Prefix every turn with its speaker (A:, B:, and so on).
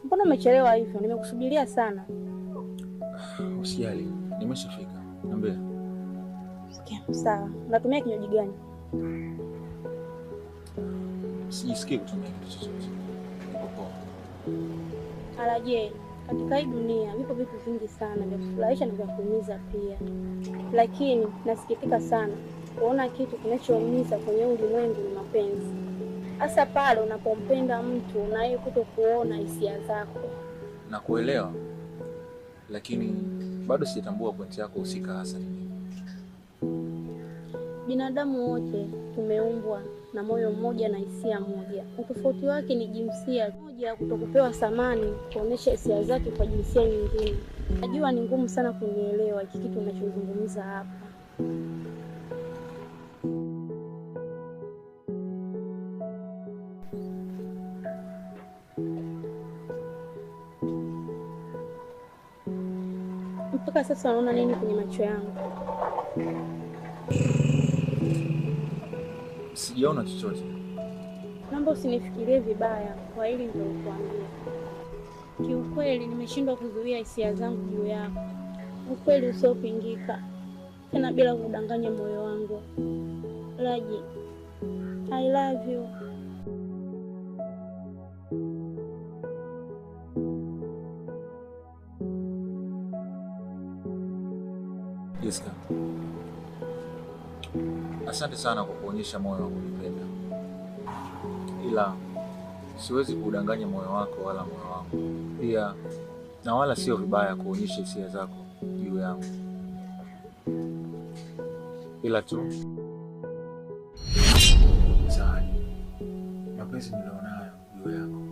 A: Mbona umechelewa hivyo? Nimekusubiria sana.
B: Usijali, nimeshafika. Niambie.
A: Okay, sawa. Unatumia kinywaji gani?
B: Sijisikii kutumia kitu chochote. Niko poa.
A: Alaje, katika hii dunia vipo vitu vingi sana vya kufurahisha na vya kuumiza pia, lakini nasikitika sana kuona kitu kinachoumiza kwenye ulimwengu ni mapenzi, hasa pale unapompenda mtu unaye kutokuona hisia zako.
B: Nakuelewa, lakini bado sijatambua pointi yako husika hasa ni nini.
A: Binadamu wote tumeumbwa na moyo mmoja na hisia moja. Utofauti wake ni jinsia moja, kutokupewa thamani kuonesha hisia zake kwa jinsia nyingine. Najua ni ngumu sana kunielewa hiki kitu ninachozungumza hapa. Mpaka sasa unaona nini kwenye macho yangu?
B: Sijaona chochote.
A: Naomba usinifikirie vibaya kwa hili nililokuambia. Kiukweli nimeshindwa kuzuia hisia zangu juu yako. Ukweli usiopingika. Tena bila kudanganya moyo wangu. Raji, I love you.
B: Jessica, asante sana kwa kuonyesha moyo wa kunipenda, ila siwezi kudanganya moyo wako wala moyo wangu pia, na wala sio vibaya kuonyesha hisia zako juu yangu, ila tu Zawadi, mapenzi nilionayo juu yako